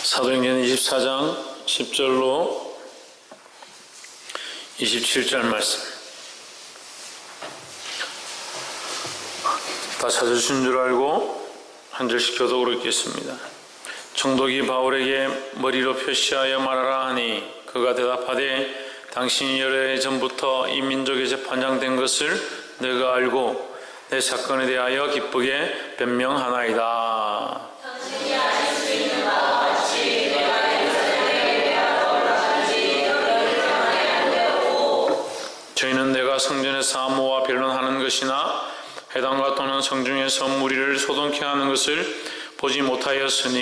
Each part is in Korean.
사도행전 24장 10절로 27절 말씀. 다 찾으신 줄 알고 한 절씩 교독으로 읽겠습니다. 총독이 바울에게 머리로 표시하여 말하라 하니 그가 대답하되 당신이 여러 해 전부터 이 민족의 재판장된 것을 내가 알고 내 사건에 대하여 기쁘게 변명하나이다. 당신이 아실 수 있는 바와 같이 내가 예루살렘에 대하여 얼마든지 너를 변하였고 저희는 내가 성전에서 암호와 변론하는 것이나 회당과 또는 성중에서 무리를 소동케 하는 것을 보지 못하였으니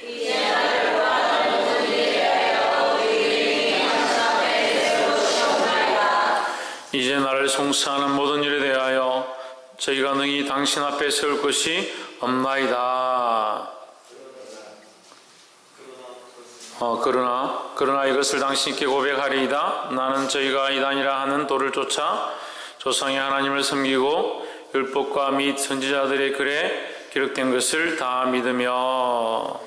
이제 나를 구하는 모든 일에 대하여 우리들이 항상 내 스스로 시험하리라. 이제 나를 송사하는 모든 일에 대하여 저희가 능히 당신 앞에 세울 것이 없나이다. 그러나 이것을 당신께 고백하리이다. 나는 저희가 이단이라 하는 도를 쫓아 조상의 하나님을 섬기고 율법과 및 선지자들의 글에 기록된 것을 다 믿으며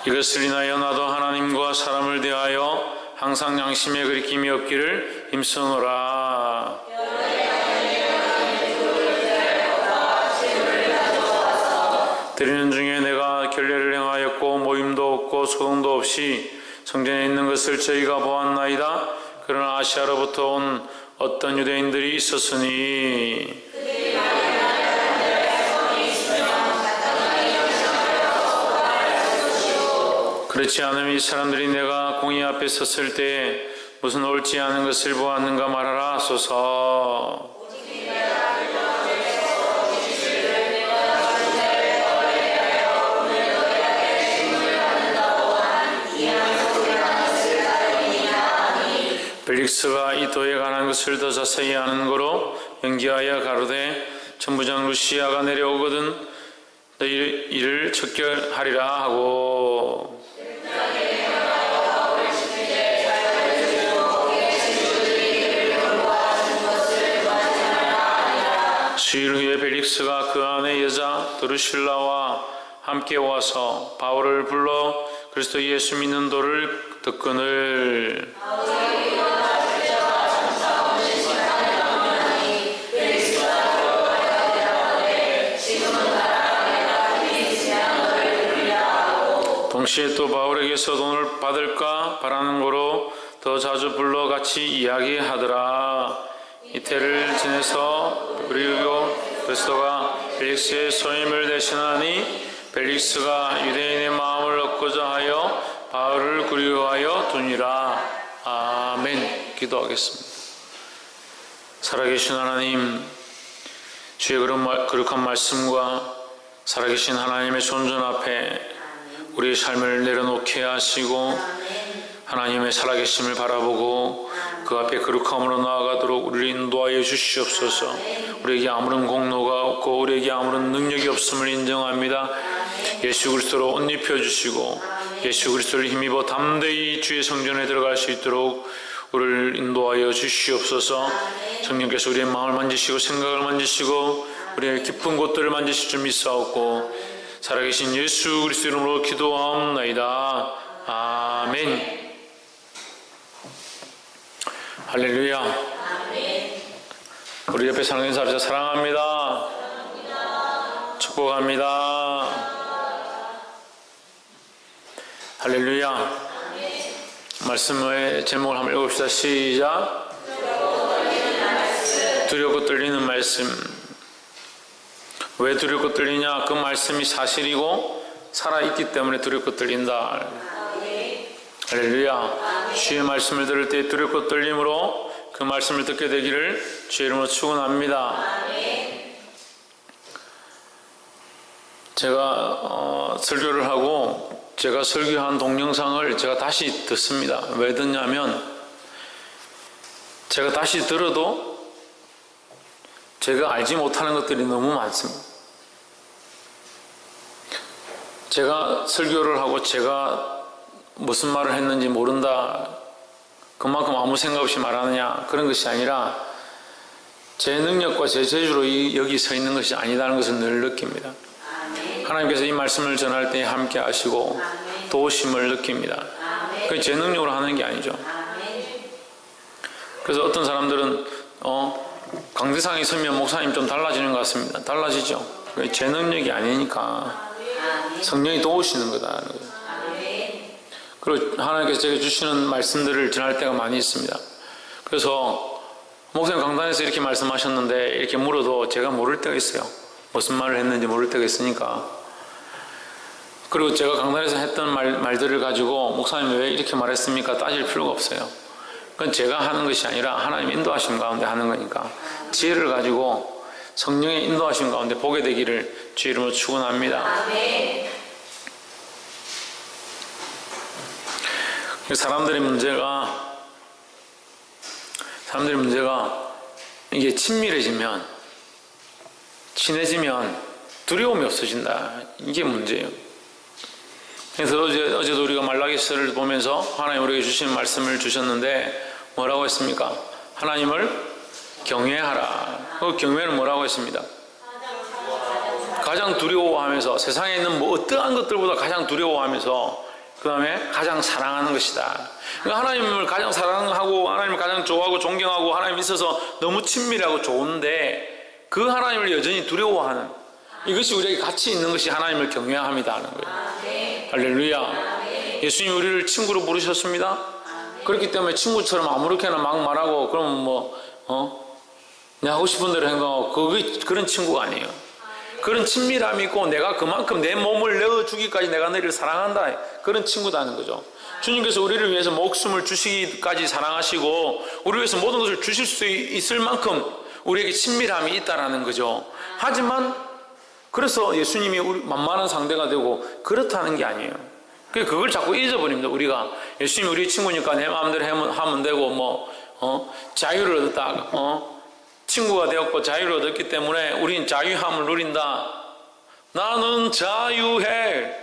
이것을 인하여 나도 하나님과 사람을 대하여 항상 양심에 그리낌이 없기를 힘쓰노라. 드리는 중에 내가 결례를 행하였고 모임도 없고 소동도 없이 성전에 있는 것을 저희가 보았나이다. 그러나 아시아로부터 온 어떤 유대인들이 있었으니 그렇지 않으면 이 사람들이 내가 공의 앞에 섰을 때에 무슨 옳지 않은 것을 보았는가 말하라 하소서. 벨릭스가 이 도에 관한 것을 더 자세히 아는 거로 연기하여 가로되 천부장 루시아가 내려오거든 너희 일을 척결하리라 하고 수일 후에 벨릭스가 그 안의 여자 드루실라와 함께 와서 바울을 불러 그리스도 예수 믿는 도를 듣거늘 동시에 또 바울에게서 돈을 받을까 바라는 거로 더 자주 불러 같이 이야기하더라. 이태를 지내서 그리고 그리스도가 벨릭스의 소임을 대신하니 벨릭스가 유대인의 마음을 얻고자 하여 바울을 그리워하여 두니라. 아멘. 기도하겠습니다. 살아계신 하나님, 주의 거룩한 말씀과 살아계신 하나님의 존전 앞에 우리의 삶을 내려놓게 하시고 하나님의 살아계심을 바라보고 그 앞에 거룩함으로 나아가도록 우리를 인도하여 주시옵소서. 우리에게 아무런 공로가 없고 우리에게 아무런 능력이 없음을 인정합니다. 예수 그리스도로 옷 입혀주시고 예수 그리스도를 힘입어 담대히 주의 성전에 들어갈 수 있도록 우리를 인도하여 주시옵소서. 성령께서 우리의 마음을 만지시고 생각을 만지시고 우리의 깊은 곳들을 만지실 줄 믿사옵고 살아계신 예수 그리스도 이름으로 기도하옵나이다. 아멘. 할렐루야. 아멘. 우리 옆에 사랑하는 사람 사랑합니다. 축복합니다. 할렐루야. 말씀의 제목을 한번 읽읍시다. 시작. 두렵고 떨리는 말씀. 왜 두렵고 떨리냐? 그 말씀이 사실이고 살아있기 때문에 두렵고 떨린다. 할렐루야. 주의 말씀을 들을 때 두렵고 떨림으로 그 말씀을 듣게 되기를 주의 이름으로 축원합니다. 제가 설교를 하고 제가 설교한 동영상을 제가 다시 듣습니다. 왜 듣냐면 제가 다시 들어도 제가 알지 못하는 것들이 너무 많습니다. 제가 설교를 하고 제가 무슨 말을 했는지 모른다, 그만큼 아무 생각 없이 말하느냐, 그런 것이 아니라 제 능력과 제 재주로 여기 서 있는 것이 아니다는 것을 늘 느낍니다. 하나님께서 이 말씀을 전할 때 함께 하시고 도우심을 느낍니다. 그게 제 능력으로 하는 게 아니죠. 그래서 어떤 사람들은 강대상에 서면 목사님 좀 달라지는 것 같습니다. 달라지죠. 그게 제 능력이 아니니까 성령이 도우시는 거다. 그리고 하나님께서 제게 주시는 말씀들을 전할 때가 많이 있습니다. 그래서 목사님 강단에서 이렇게 말씀하셨는데 이렇게 물어도 제가 모를 때가 있어요. 무슨 말을 했는지 모를 때가 있으니까. 그리고 제가 강단에서 했던 말들을 가지고 목사님 왜 이렇게 말했습니까? 따질 필요가 없어요. 그건 제가 하는 것이 아니라 하나님 인도하심 가운데 하는 거니까 지혜를 가지고 성령의 인도하심 가운데 보게 되기를 주의 이름으로 축원합니다. 사람들의 문제가 이게 친밀해지면 친해지면 두려움이 없어진다. 이게 문제예요. 그래서 어제도 우리가 말라기서를 보면서 하나님 우리에게 주신 말씀을 주셨는데 뭐라고 했습니까? 하나님을 경외하라. 그 경외는 뭐라고 했습니다? 가장 두려워하면서 세상에 있는 뭐 어떠한 것들보다 가장 두려워하면서 그 다음에 가장 사랑하는 것이다. 그러니까 하나님을 가장 사랑하고 하나님을 가장 좋아하고 존경하고 하나님 있어서 너무 친밀하고 좋은데 그 하나님을 여전히 두려워하는 이것이 우리에게 가치 있는 것이 하나님을 경외함이다 하는 거예요. 할렐루야. 예수님이 우리를 친구로 부르셨습니다. 그렇기 때문에 친구처럼 아무렇게나 막 말하고 그러면 내가 하고 싶은 대로 행동하고 그런 친구가 아니에요. 그런 친밀함이 있고 내가 그만큼 내 몸을 내어주기까지 내가 너희를 사랑한다. 그런 친구다는 거죠. 주님께서 우리를 위해서 목숨을 주시기까지 사랑하시고 우리를 위해서 모든 것을 주실 수 있을 만큼 우리에게 친밀함이 있다라는 거죠. 하지만 그래서 예수님이 만만한 상대가 되고 그렇다는 게 아니에요. 그걸 자꾸 잊어버립니다. 우리가 예수님이 우리 친구니까 내 마음대로 하면 되고 자유를 얻었다. 친구가 되었고 자유를 얻었기 때문에 우린 자유함을 누린다. 나는 자유해.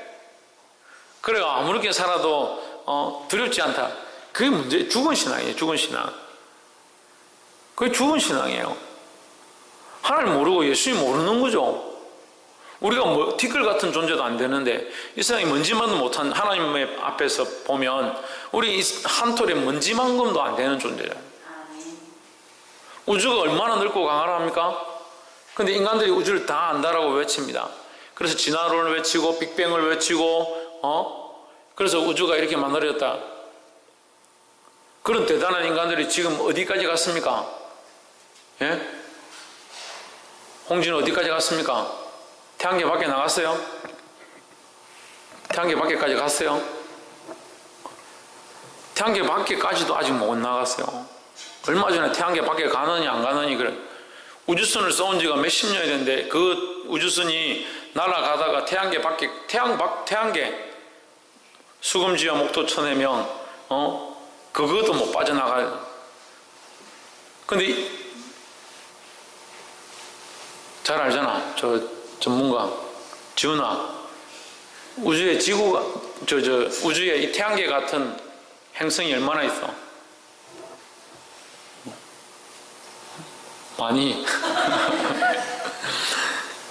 그래 아무렇게 살아도 두렵지 않다. 그게 문제. 죽은 신앙이에요. 죽은 신앙. 그게 죽은 신앙이에요. 하나님 모르고 예수님 모르는 거죠. 우리가 티끌 같은 존재도 안 되는데 이 세상에 먼지만도 못한 하나님의 앞에서 보면 우리 한 톨의 먼지만큼도 안 되는 존재잖아요. 우주가 얼마나 넓고 강하랍니까? 근데 인간들이 우주를 다 안다라고 외칩니다. 그래서 진화론을 외치고 빅뱅을 외치고 그래서 우주가 이렇게 만들어졌다. 그런 대단한 인간들이 지금 어디까지 갔습니까? 예? 홍진은 어디까지 갔습니까? 태양계 밖에 나갔어요? 태양계 밖에까지 갔어요? 태양계 밖에까지도 아직 못 나갔어요. 얼마 전에 태양계 밖에 가느니 안 가느니 그래. 우주선을 쏘은 지가 몇십 년이 됐는데 그 우주선이 날아가다가 태양계 밖에 태양계 수금지와 목도 쳐내면 그것도 못 빠져나가요. 근데 잘 알잖아. 저 전문가 지훈아, 우주에 지구가 우주에 이 태양계 같은 행성이 얼마나 있어? 많이.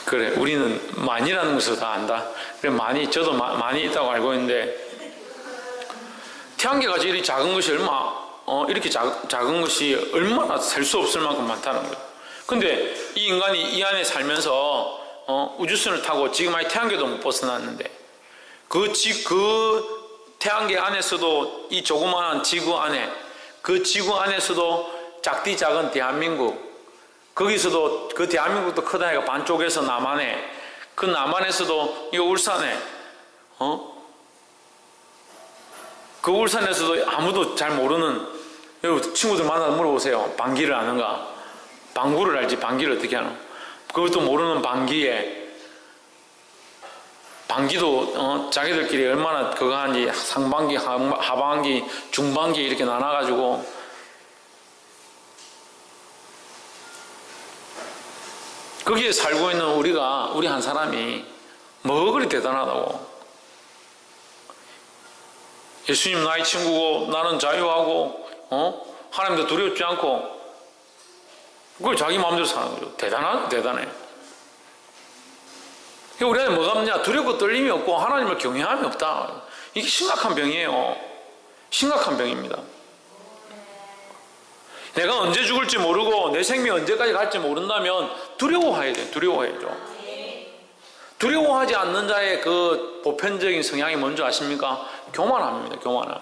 그래, 우리는 많이라는 것을 다 안다. 그래, 많이, 저도 많이 있다고 알고 있는데 태양계가 이렇게 작은 것이 이렇게 작은 것이 얼마나 셀 수 없을 만큼 많다는 거예요. 근데 이 인간이 이 안에 살면서 우주선을 타고 지금 아예 태양계도 못 벗어났는데 그 태양계 안에서도 이 조그마한 지구 안에 그 지구 안에서도 작디 작은 대한민국 거기서도 그 대한민국도 크다 해가 반쪽에서 남한에 그 남한에서도 이 울산에 그 울산에서도 아무도 잘 모르는 여러분 친구들 만나서 물어보세요. 방귀를 아는가? 방구를 알지 방귀를 어떻게 하노? 그것도 모르는 방귀에 방귀도 자기들끼리 얼마나 그거 하는지 상방귀, 하방귀, 중방귀 이렇게 나눠가지고 거기에 살고 있는 우리 한 사람이 뭐 그리 대단하다고. 예수님 나의 친구고 나는 자유하고 하나님도 두렵지 않고 그걸 자기 마음대로 사는 거죠. 대단해. 우리 안에 뭐가 없냐? 두렵고 떨림이 없고 하나님을 경외함이 없다. 이게 심각한 병이에요. 심각한 병입니다. 내가 언제 죽을지 모르고 내 생명이 언제까지 갈지 모른다면 두려워해야 돼요. 두려워해야죠. 두려워하지 않는 자의 그 보편적인 성향이 뭔지 아십니까? 교만함입니다. 교만함.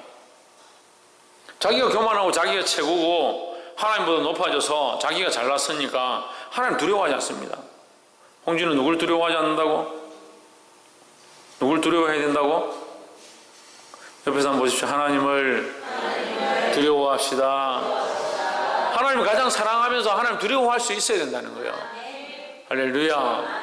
자기가 교만하고 자기가 최고고 하나님보다 높아져서 자기가 잘났으니까 하나님 두려워하지 않습니다. 홍진은 누굴 두려워하지 않는다고? 누굴 두려워해야 된다고? 옆에서 한번 보십시오. 하나님을 두려워합시다. 하나님을 가장 사랑하면서 하나님 두려워할 수 있어야 된다는 거예요. 할렐루야.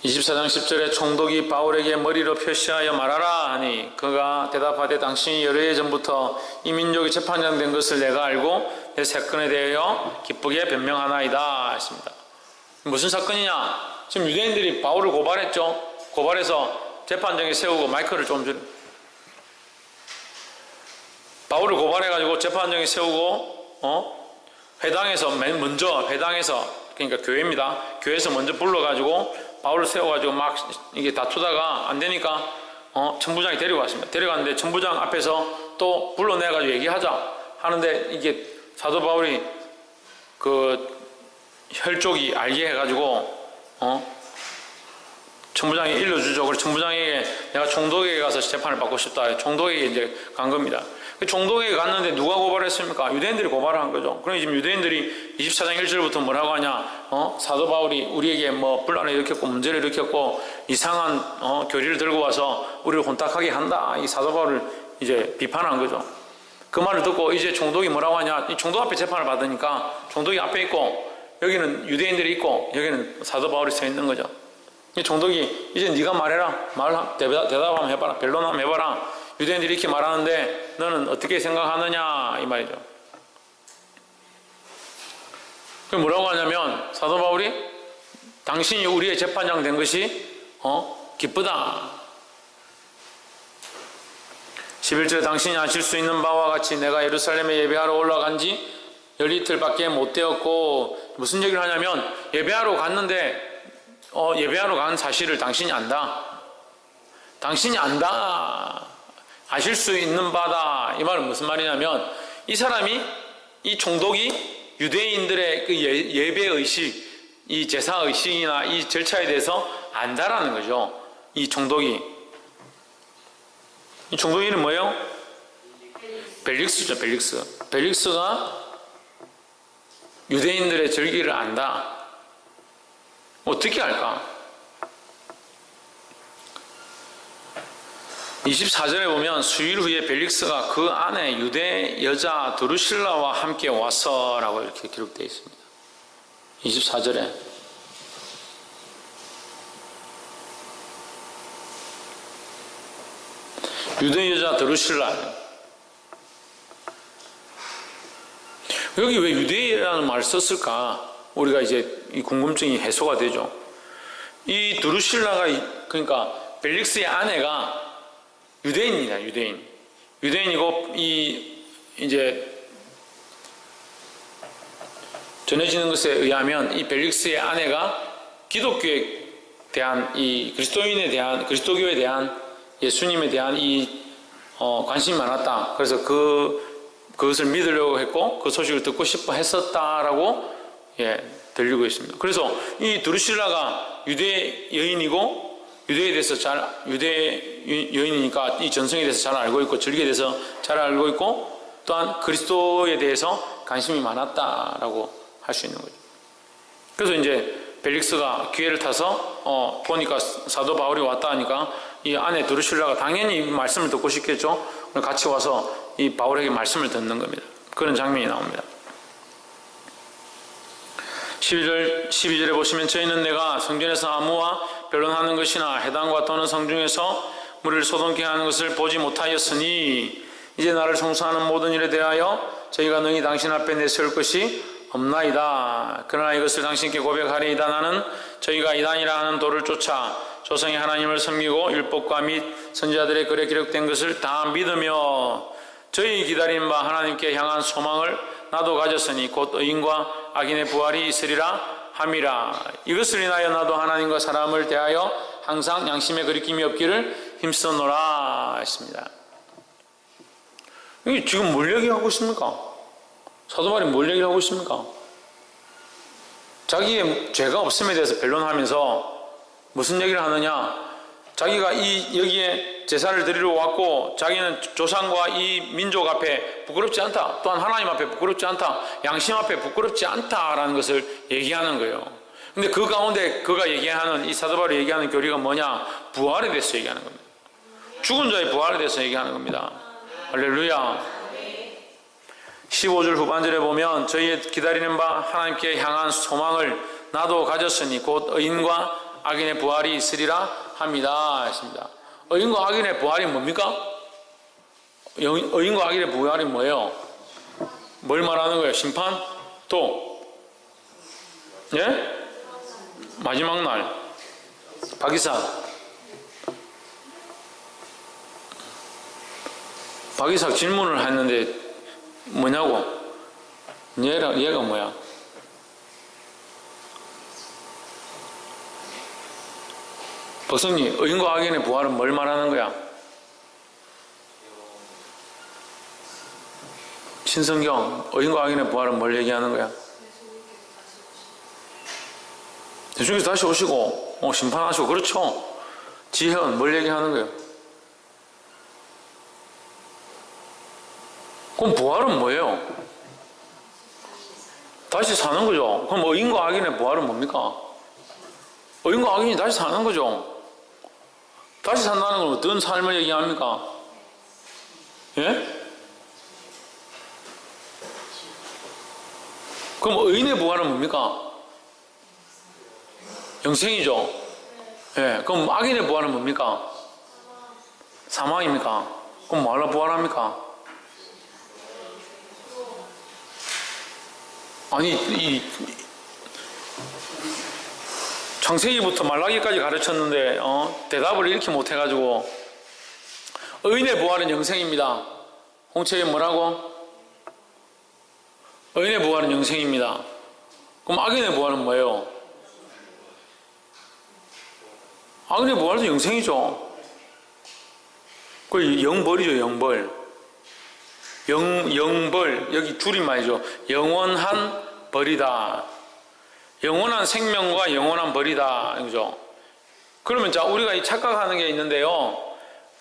24장 10절에 총독이 바울에게 머리로 표시하여 말하라 하니 그가 대답하되 당신이 여러 해 전부터 이 민족이 재판장 된 것을 내가 알고 내 사건에 대하여 기쁘게 변명하나이다 했습니다. 무슨 사건이냐? 지금 유대인들이 바울을 고발했죠. 고발해서 재판장에 세우고 마이크를 좀 주려. 바울을 고발해가지고 재판장에 세우고 회당에서 맨 먼저 그러니까 교회입니다. 교회에서 먼저 불러가지고 바울을 세워가지고 막 이게 다투다가 안 되니까 천부장이 데려갔습니다. 데려갔는데 천부장 앞에서 또 불러내가지고 얘기하자 하는데 이게 사도 바울이 그 혈족이 알게 해가지고 천부장이 일러주죠. 그래서 천부장에게 내가 총독에게 가서 재판을 받고 싶다. 총독에게 이제 간 겁니다. 총독에게 갔는데 누가 고발했습니까? 유대인들이 고발을 한 거죠. 그러니 지금 유대인들이 24장 1절부터 뭐라고 하냐? 사도 바울이 우리에게 뭐 분란을 일으켰고 문제를 일으켰고 이상한 교리를 들고 와서 우리를 혼탁하게 한다. 이 사도 바울을 이제 비판한 거죠. 그 말을 듣고 이제 총독이 뭐라고 하냐? 이 총독 앞에 재판을 받으니까 총독이 앞에 있고 여기는 유대인들이 있고 여기는 사도 바울이 서 있는 거죠. 이 총독이 이제 네가 말해라. 대답 한번 해봐라. 변론 한번 해봐라. 유대인들이 이렇게 말하는데 너는 어떻게 생각하느냐 이 말이죠. 그럼 뭐라고 하냐면 사도 바울이 당신이 우리의 재판장 된 것이 기쁘다. 11절에 당신이 아실 수 있는 바와 같이 내가 예루살렘에 예배하러 올라간 지 열이틀밖에 못 되었고 무슨 얘기를 하냐면 예배하러 갔는데 예배하러 간 사실을 당신이 안다. 당신이 안다. 아실 수 있는 바다. 이 말은 무슨 말이냐면 이 총독이 유대인들의 그 예배의식, 이 제사의식이나 이 절차에 대해서 안다라는 거죠. 이 총독이. 이 총독 이름 뭐예요? 벨릭스죠. 벨릭스가 유대인들의 절기를 안다. 어떻게 알까? 24절에 보면 수일 후에 벨릭스가 그 안에 유대 여자 드루실라와 함께 와서라고 이렇게 기록되어 있습니다. 24절에 유대 여자 드루실라. 여기 왜 유대라는 말을 썼을까? 우리가 이제 이 궁금증이 해소가 되죠. 이 드루실라가 그러니까 벨릭스의 아내가 유대인이다. 유대인이고 이제 전해지는 것에 의하면 이 벨릭스의 아내가 기독교에 대한 이 그리스도교에 대한 예수님에 대한 이 관심이 많았다. 그래서 그것을 믿으려고 했고 그 소식을 듣고 싶어 했었다라고 들리고 있습니다. 그래서 이 드루실라가 유대 여인이고 유대 여인이니까 이 전성에 대해서 잘 알고 있고 절기에 대해서 잘 알고 있고 또한 그리스도에 대해서 관심이 많았다라고 할 수 있는 거죠. 그래서 이제 벨릭스가 기회를 타서 보니까 사도 바울이 왔다 하니까 이 아내 드루실라가 당연히 이 말씀을 듣고 싶겠죠. 같이 와서 이 바울에게 말씀을 듣는 겁니다. 그런 장면이 나옵니다. 12절에 보시면 저희는 내가 성전에서 아무와 변론하는 것이나 회당과 또는 성중에서 우리를 소동케 하는 것을 보지 못하였으니 이제 나를 송사하는 모든 일에 대하여 저희가 능히 당신 앞에 내세울 것이 없나이다. 그러나 이것을 당신께 고백하리이다. 나는 저희가 이단이라 하는 도를 쫓아 조상의 하나님을 섬기고 율법과 및 선지자들의 글에 기록된 것을 다 믿으며 저희 기다린 바 하나님께 향한 소망을 나도 가졌으니 곧 의인과 악인의 부활이 있으리라 함이라. 이것을 인하여 나도 하나님과 사람을 대하여 항상 양심에 거리낌이 없기를 힘쓰노라 했습니다. 이게 지금 뭘 얘기하고 있습니까? 사도 바울이 뭘 얘기하고 있습니까? 자기의 죄가 없음에 대해서 변론하면서 무슨 얘기를 하느냐? 자기가 여기에 제사를 드리러 왔고 자기는 조상과 이 민족 앞에 부끄럽지 않다. 또한 하나님 앞에 부끄럽지 않다. 양심 앞에 부끄럽지 않다라는 것을 얘기하는 거예요. 근데 그 가운데 그가 얘기하는 이 사도 바울이 얘기하는 교리가 뭐냐? 부활에 대해서 얘기하는 겁니다. 죽은 자의 부활에 대해서 얘기하는 겁니다. 할렐루야. 15절 후반절에 보면 저희의 기다리는 바 하나님께 향한 소망을 나도 가졌으니 곧 의인과 악인의 부활이 있으리라 합니다 했습니다. 의인과 악인의 부활이 뭡니까? 의인과 악인의 부활이 뭐예요? 뭘 말하는 거예요? 심판? 또? 예? 마지막 날 박이삭 질문을 했는데 뭐냐고? 얘가 뭐야? 박성님, 의인과 악인의 부활은 뭘 말하는 거야? 신성경, 의인과 악인의 부활은 뭘 얘기하는 거야? 예수님께서 다시 오시고 심판하시고 그렇죠? 지혜는 뭘 얘기하는 거예요? 그럼 부활은 뭐예요? 다시 사는 거죠. 그럼 의인과 악인의 부활은 뭡니까? 의인과 악인이 다시 사는 거죠. 다시 산다는 건 어떤 삶을 얘기합니까? 예? 그럼 의인의 부활은 뭡니까? 영생이죠. 예. 그럼 악인의 부활은 뭡니까? 사망입니까? 그럼 뭐하러 부활합니까? 아니, 창세기부터 말라기까지 가르쳤는데 대답을 이렇게 못해가지고 의인의 부활은 영생입니다. 홍채이 뭐라고? 의인의 부활은 영생입니다. 그럼 악인의 부활은 뭐예요? 악인의 부활도 영생이죠. 그 영벌이죠. 영벌. 영벌, 여기 줄임말이죠. 영원한 벌이다. 영원한 생명과 영원한 벌이다. 그죠? 그러면 자, 우리가 착각하는 게 있는데요.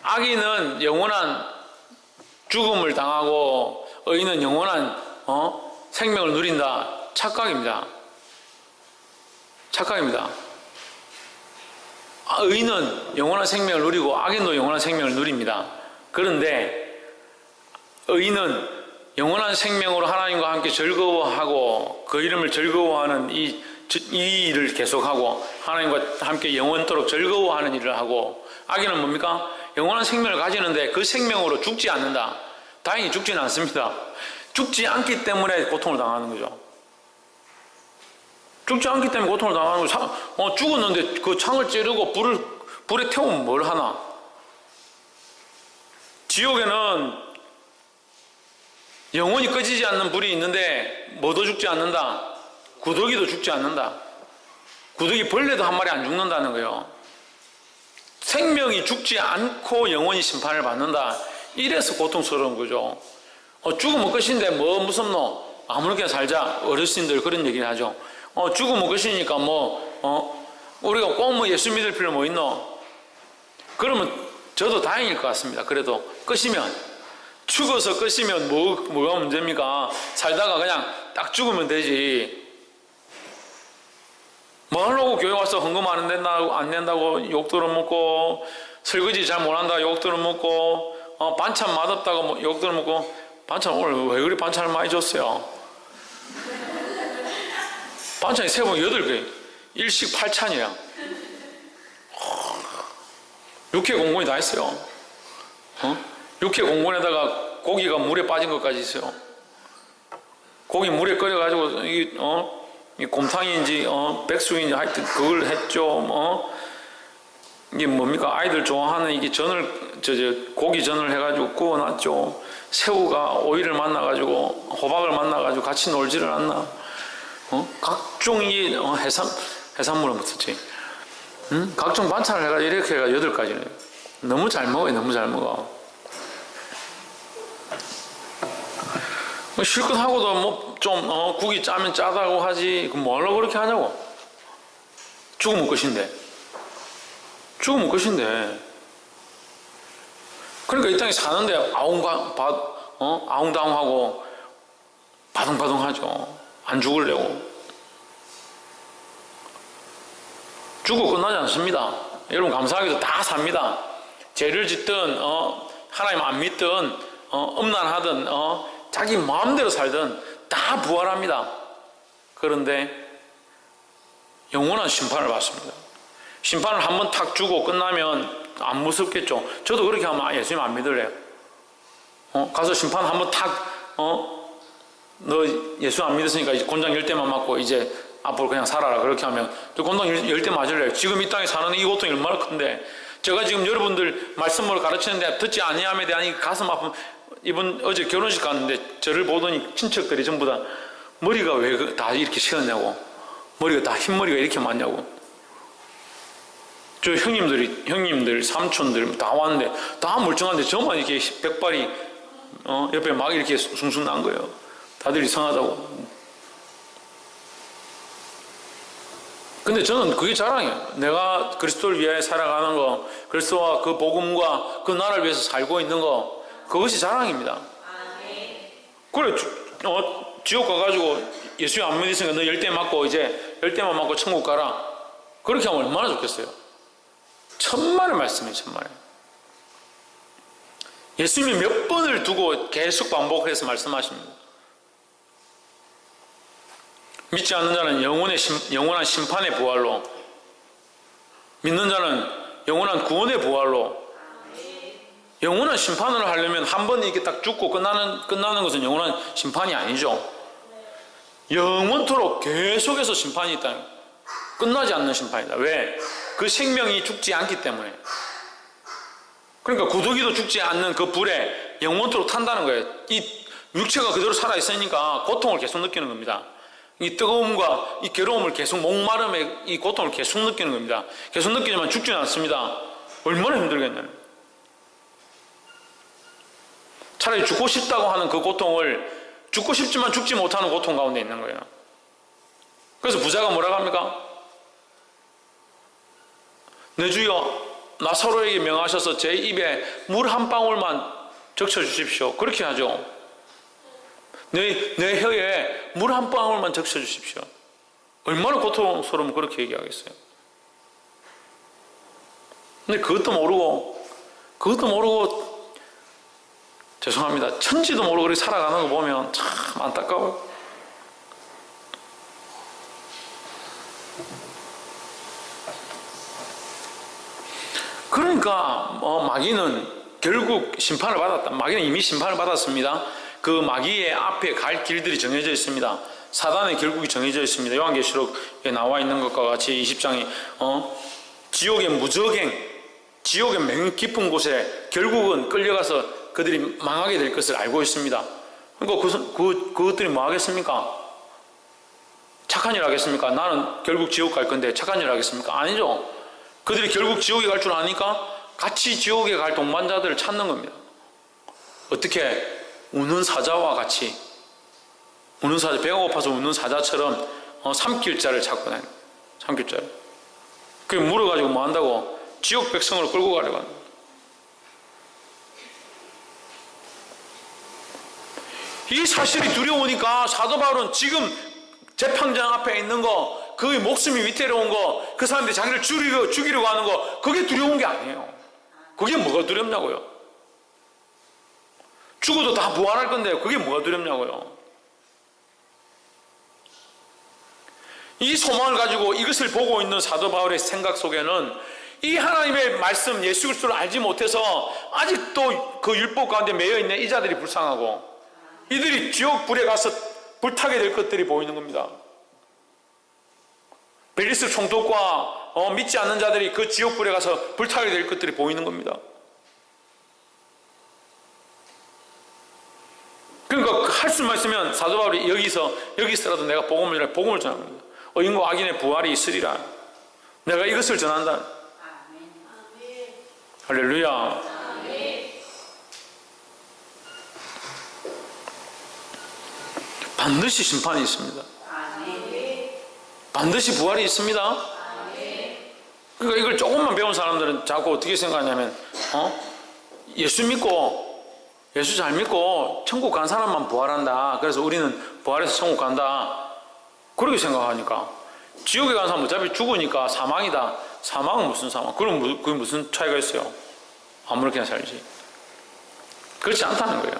악인은 영원한 죽음을 당하고 의인은 영원한 생명을 누린다. 착각입니다. 착각입니다. 의인은 영원한 생명을 누리고 악인도 영원한 생명을 누립니다. 그런데 의인은 영원한 생명으로 하나님과 함께 즐거워하고 그 이름을 즐거워하는 이 일을 계속하고 하나님과 함께 영원토록 즐거워하는 일을 하고, 악인은 뭡니까? 영원한 생명을 가지는데 그 생명으로 죽지 않는다. 다행히 죽지는 않습니다. 죽지 않기 때문에 고통을 당하는 거죠. 죽지 않기 때문에 고통을 당하는 거죠. 죽었는데 그 창을 찌르고 불에 태우면 뭘 하나? 지옥에는 영원히 꺼지지 않는 불이 있는데 뭐도 죽지 않는다. 구더기도 죽지 않는다. 구더기 벌레도 한 마리 안 죽는다는 거예요. 생명이 죽지 않고 영원히 심판을 받는다. 이래서 고통스러운 거죠. 죽으면 끝인데 뭐 무섭노? 아무렇게나 살자. 어르신들 그런 얘기를 하죠. 죽으면 끝이니까 우리가 꼭 예수 믿을 필요 뭐 있노? 그러면 저도 다행일 것 같습니다. 그래도 끝이면, 죽어서 끝이면 뭐가 문제입니까? 살다가 그냥 딱 죽으면 되지. 뭐 하려고 교회 와서 헌금 안 낸다고 욕 들어먹고, 설거지 잘 못한다고 욕 들어먹고, 반찬 맛없다고 욕 들어먹고. 반찬 오늘 왜 그리 반찬을 많이 줬어요? 반찬이 3번 8개, 일식 8찬이야. 육회 공군이 다 있어요. 육회 공군에다가 고기가 물에 빠진 것까지 있어요. 고기 물에 끓여가지고 이게 곰탕인지 백숙인지 하여튼 그걸 했죠. 이게 뭡니까? 아이들 좋아하는 이게 전을 고기전을 해가지고 구워놨죠. 새우가 오이를 만나가지고 호박을 만나가지고 같이 놀지를 않나. 각종 해산물은 못했지. 각종 반찬을 해가지고 이렇게 해가 8가지네. 너무 잘 먹어요. 너무 잘 먹어. 실컷 하고도 뭐 좀 국이 짜면 짜다고 하지. 그럼 뭐하려고 그렇게 하냐고. 죽으면 끝인데. 죽으면 끝인데. 그러니까 이 땅에 사는데 아웅다웅하고 바둥바둥하죠. 안 죽으려고. 죽고 끝나지 않습니다. 여러분 감사하게도 다 삽니다. 죄를 짓든 하나님 안 믿든 음란하든 자기 마음대로 살든 다 부활합니다. 그런데 영원한 심판을 받습니다. 심판을 한번 탁 주고 끝나면 안 무섭겠죠. 저도 그렇게 하면 예수님 안 믿을래요. 가서 심판 한번 탁 너 예수 안 믿었으니까 이제 곤장 10대만 맞고 이제 앞으로 그냥 살아라. 그렇게 하면 저 곤장 10대 맞을래요. 지금 이 땅에 사는 이 고통이 얼마나 큰데. 제가 지금 여러분들 말씀으로 가르치는데 듣지 아니함에 대한 이 가슴 아픔. 이번 어제 결혼식 갔는데 저를 보더니 친척들이 전부 다 머리가 왜 다 이렇게 세었냐고. 머리가 다 흰머리가 이렇게 많냐고. 저 형님들 삼촌들 다 왔는데 다 멀쩡한데 저만 이렇게 백발이 옆에 막 이렇게 숭숭 난 거예요. 다들 이상하다고. 근데 저는 그게 자랑이에요. 내가 그리스도를 위해 살아가는 거, 그리스도와 그 복음과 그 나라를 위해서 살고 있는 거, 그것이 자랑입니다. 그래, 지옥 가가지고 예수 안 믿으니까 너 10대 맞고 이제 10대만 맞고 천국 가라. 그렇게 하면 얼마나 좋겠어요. 천만의 말씀이에요. 천만의. 예수님이 몇 번을 두고 계속 반복해서 말씀하십니다. 믿지 않는 자는 영원한 심판의 부활로, 믿는 자는 영원한 구원의 부활로. 영원한 심판을 하려면 한 번 이렇게 딱 죽고 끝나는 것은 영원한 심판이 아니죠. 영원토록 계속해서 심판이 있다. 끝나지 않는 심판이다. 왜? 그 생명이 죽지 않기 때문에. 그러니까 구더기도 죽지 않는 그 불에 영원토록 탄다는 거예요. 이 육체가 그대로 살아있으니까 고통을 계속 느끼는 겁니다. 이 뜨거움과 이 괴로움을 계속, 목마름의 이 고통을 계속 느끼는 겁니다. 계속 느끼지만 죽지는 않습니다. 얼마나 힘들겠나요? 차라리 죽고 싶다고 하는 그 고통을 죽고 싶지만 죽지 못하는 고통 가운데 있는 거예요. 그래서 부자가 뭐라고 합니까? 내 주여 나사로에게 명하셔서 제 입에 물 한 방울만 적셔 주십시오. 그렇게 하죠. 내 혀에 물 한 방울만 적셔 주십시오. 얼마나 고통스러우면 그렇게 얘기하겠어요. 근데 그것도 모르고 죄송합니다. 천지도 모르고 그렇게 살아가는 거 보면 참 안타까워요. 그러니까 마귀는 결국 심판을 받았다. 마귀는 이미 심판을 받았습니다. 그 마귀의 앞에 갈 길들이 정해져 있습니다. 사단의 결국이 정해져 있습니다. 요한계시록에 나와 있는 것과 같이 20장에 지옥의 무적행, 지옥의 맹 깊은 곳에 결국은 끌려가서 그들이 망하게 될 것을 알고 있습니다. 그러니까 그것들이 뭐 하겠습니까? 착한 일 하겠습니까? 나는 결국 지옥 갈 건데 착한 일 하겠습니까? 아니죠. 그들이 결국 지옥에 갈 줄 아니까 같이 지옥에 갈 동반자들을 찾는 겁니다. 어떻게? 우는 사자와 같이, 우는 사자, 배가 고파서 우는 사자처럼 삼킬자를 찾고 다니는 거예요. 삼킬자를. 그게 물어가지고 뭐 한다고? 지옥 백성을 끌고 가려고 하는 거예요. 이 사실이 두려우니까 사도 바울은 지금 재판장 앞에 있는 거, 그 목숨이 위태로운 거, 그 사람들이 자기를 죽이려고 하는 거, 그게 두려운 게 아니에요. 그게 뭐가 두렵냐고요. 죽어도 다 부활할 건데 그게 뭐가 두렵냐고요. 이 소망을 가지고 이것을 보고 있는 사도 바울의 생각 속에는 이 하나님의 말씀 예수 그리스도를 알지 못해서 아직도 그 율법 가운데 매여 있는 이 자들이 불쌍하고, 이들이 지옥 불에 가서 불타게 될 것들이 보이는 겁니다. 벨리스 총독과 믿지 않는 자들이 그 지옥 불에 가서 불타게 될 것들이 보이는 겁니다. 그러니까 할 수만 있으면 사도 바울이 여기서라도 내가 복음을 전합니다. 의인과 악인의 부활이 있으리라. 내가 이것을 전한다. 할렐루야. 반드시 심판이 있습니다. 반드시 부활이 있습니다. 그러니까 이걸 조금만 배운 사람들은 자꾸 어떻게 생각하냐면 예수 믿고 예수 잘 믿고 천국 간 사람만 부활한다. 그래서 우리는 부활해서 천국 간다. 그렇게 생각하니까 지옥에 간 사람은 어차피 죽으니까 사망이다. 사망은 무슨 사망? 그럼 그게 무슨 차이가 있어요? 아무렇게나 살지. 그렇지 않다는 거예요.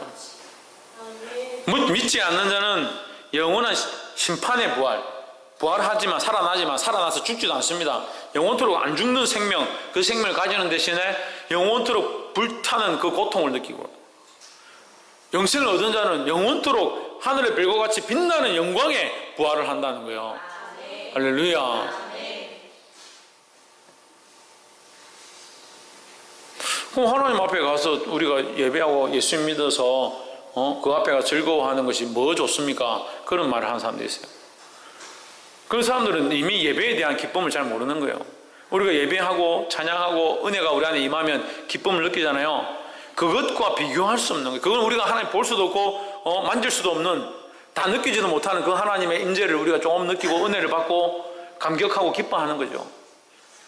믿지 않는 자는 영원한 심판의 부활하지만 살아나지만 살아나서 죽지도 않습니다. 영원토록 안 죽는 생명, 그 생명을 가지는 대신에 영원토록 불타는 그 고통을 느끼고, 영생을 얻은 자는 영원토록 하늘의 별과 같이 빛나는 영광에 부활을 한다는 거예요. 할렐루야. 그럼 하나님 앞에 가서 우리가 예배하고 예수 믿어서 그 앞에가 즐거워하는 것이 뭐 좋습니까? 그런 말을 하는 사람들이 있어요. 그런 사람들은 이미 예배에 대한 기쁨을 잘 모르는 거예요. 우리가 예배하고 찬양하고 은혜가 우리 안에 임하면 기쁨을 느끼잖아요. 그것과 비교할 수 없는 거예요. 그건 우리가 하나님 볼 수도 없고 만질 수도 없는, 다 느끼지도 못하는 그 하나님의 임재를 우리가 조금 느끼고 은혜를 받고 감격하고 기뻐하는 거죠.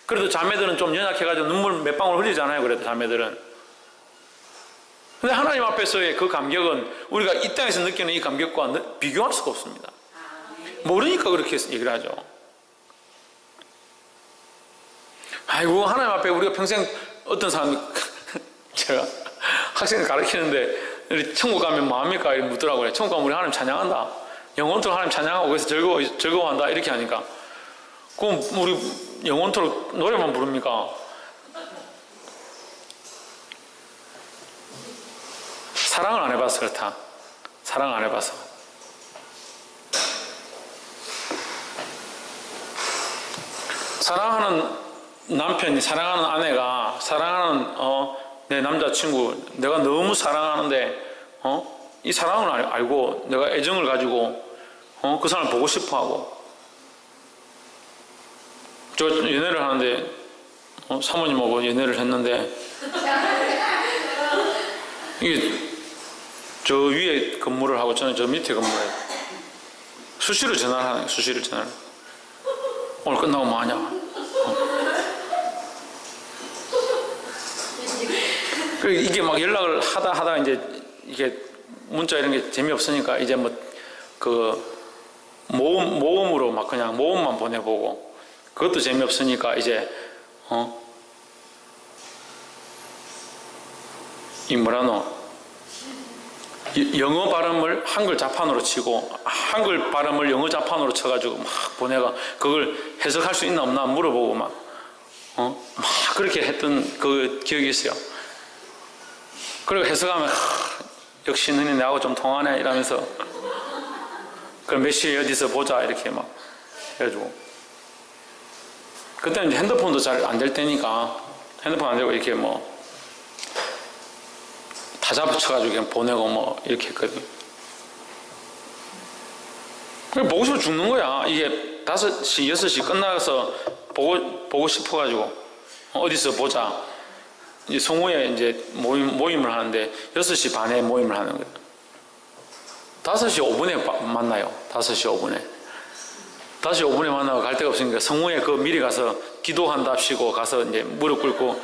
그래도 자매들은 좀 연약해가지고 눈물 몇 방울 흘리잖아요. 그래도 자매들은. 근데 하나님 앞에서의 그 감격은 우리가 이 땅에서 느끼는 이 감격과 비교할 수가 없습니다. 모르니까 그렇게 얘기를 하죠. 아이고, 하나님 앞에 우리가 평생 어떤 사람이 제가 학생을 가르치는데 천국 가면 뭐합니까? 이렇게 묻더라고요. 천국 가면 우리 하나님 찬양한다. 영원토록 하나님 찬양하고 그래서 즐거워한다. 이렇게 하니까 그럼 우리 영원토록 노래만 부릅니까? 사랑을 안 해봐서 그렇다. 사랑 안 해봐서. 사랑하는 남편이, 사랑하는 아내가, 사랑하는 내 남자친구, 내가 너무 사랑하는데 이 사랑을 알고 내가 애정을 가지고 그 사람을 보고 싶어하고, 저 연애를 하는데 사모님하고 연애를 했는데 이게 저 위에 근무를 하고 저는 저 밑에 근무를 해요. 수시로 전화를 하는 거예요. 수시로 전화를. 오늘 끝나고 뭐 하냐? 이게 막 연락을 하다 이제 이게 문자 이런 게 재미없으니까 이제 뭐 그 모음으로 막 그냥 모음만 보내보고, 그것도 재미없으니까 이제 이 뭐라노, 영어 발음을 한글 자판으로 치고 한글 발음을 영어 자판으로 쳐가지고 막 보내가 그걸 해석할 수 있나 없나 물어보고 막 그렇게 했던 그 기억이 있어요. 그리고 해석하면 역시 너네 나하고 좀 통하네 이러면서 그럼 몇 시에 어디서 보자 이렇게 막 해가지고, 그때는 이제 핸드폰도 잘 안 될 때니까 핸드폰 안 되고 이렇게 뭐 다 잡아쳐가지고 그냥 보내고 뭐 이렇게 했거든. 그냥 보고 싶어 죽는 거야. 이게 5시, 6시 끝나서 보고 싶어가지고 어디서 보자. 이제 성우에 이제 모임을 하는데 6시 반에 모임을 하는 거예요. 5시 5분에 만나요. 5시 5분에. 5시 5분에 만나고 갈 데가 없으니까 성우에 그 미리 가서 기도한답시고 가서 이제 무릎 꿇고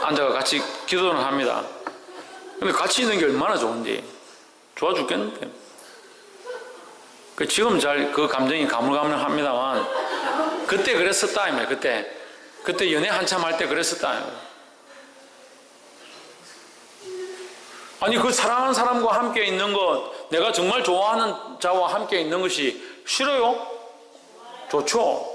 앉아가 같이 기도를 합니다. 근데 같이 있는 게 얼마나 좋은지. 좋아 죽겠는데. 지금 잘 그 감정이 가물가물합니다만 그때 그랬었다 이말. 그때 연애 한참 할 때 그랬었다. 아니 그 사랑하는 사람과 함께 있는 것, 내가 정말 좋아하는 자와 함께 있는 것이 싫어요? 좋죠.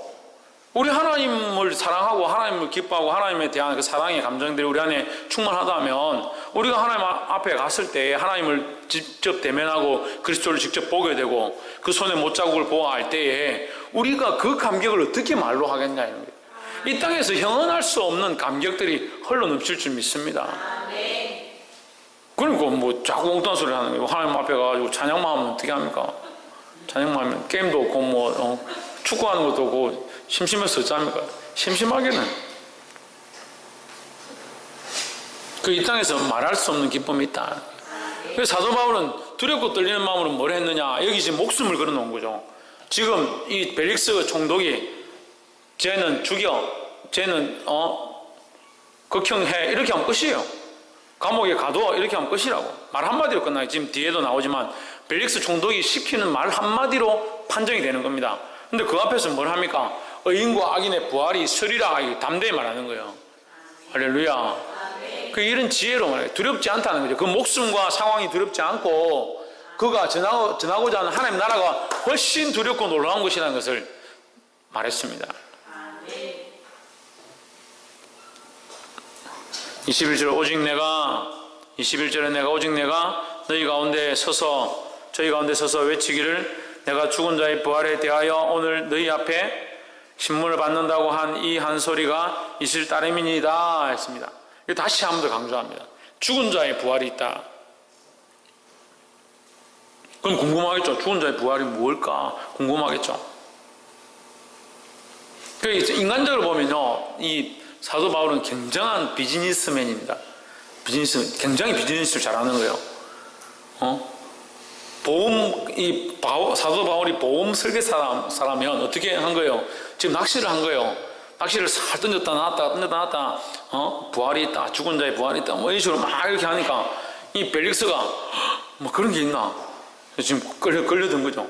우리 하나님을 사랑하고 하나님을 기뻐하고 하나님에 대한 그 사랑의 감정들이 우리 안에 충만하다면 우리가 하나님 앞에 갔을 때 하나님을 직접 대면하고 그리스도를 직접 보게 되고 그 손에 못자국을 보아 알 때에 우리가 그 감격을 어떻게 말로 하겠냐 이런 거예요. 이 땅에서 형언할 수 없는 감격들이 흘러 넘칠 줄 믿습니다. 그러니까 뭐 자꾸 엉뚱한 소리 하는 거예요. 하나님 앞에 가가지고 찬양만 하면 어떻게 합니까? 찬양만 하면 게임도 없고 뭐 축구하는 것도 없고 심심해서 어쩌합니까? 심심하게는 그 이 땅에서 말할 수 없는 기쁨이 있다. 그래서 사도 바울은 두렵고 떨리는 마음으로 뭘 했느냐? 여기 지금 목숨을 걸어놓은 거죠. 지금 이 벨릭스 총독이 쟤는 죽여, 쟤는 극형해 이렇게 하면 끝이에요. 감옥에 가둬 이렇게 하면 끝이라고. 말 한마디로 끝나요. 지금 뒤에도 나오지만 벨릭스 총독이 시키는 말 한마디로 판정이 되는 겁니다. 근데 그 앞에서 뭘 합니까? 의인과 악인의 부활이 서리라 담대히 말하는 거예요. 할렐루야. 그 이런 지혜로 말해요. 두렵지 않다는 거죠. 그 목숨과 상황이 두렵지 않고 그가 전하고자 하는 하나님 나라가 훨씬 두렵고 놀라운 것이라는 것을 말했습니다. 21절 오직 내가 21절에 내가 오직 내가 너희 가운데 서서 저희 가운데 서서 외치기를 내가 죽은 자의 부활에 대하여 오늘 너희 앞에 신문을 받는다고 한 이 한 소리가 있을 따름이니이다 했습니다. 다시 한 번 더 강조합니다. 죽은 자의 부활이 있다. 그럼 궁금하겠죠. 죽은 자의 부활이 뭘까 궁금하겠죠. 인간적으로 보면요, 이 사도 바울은 굉장한 비즈니스맨입니다. 굉장히 비즈니스를 잘하는 거예요. 사도 바울이 보험 설계사라면 어떻게 한 거예요? 지금 낚시를 한 거예요. 낚시를 살 던졌다 놨다, 부활이 있다, 죽은 자의 부활이 있다, 뭐 이런 식으로 막 이렇게 하니까 이 벨릭스가 뭐 그런 게 있나? 지금 끌려든 거죠.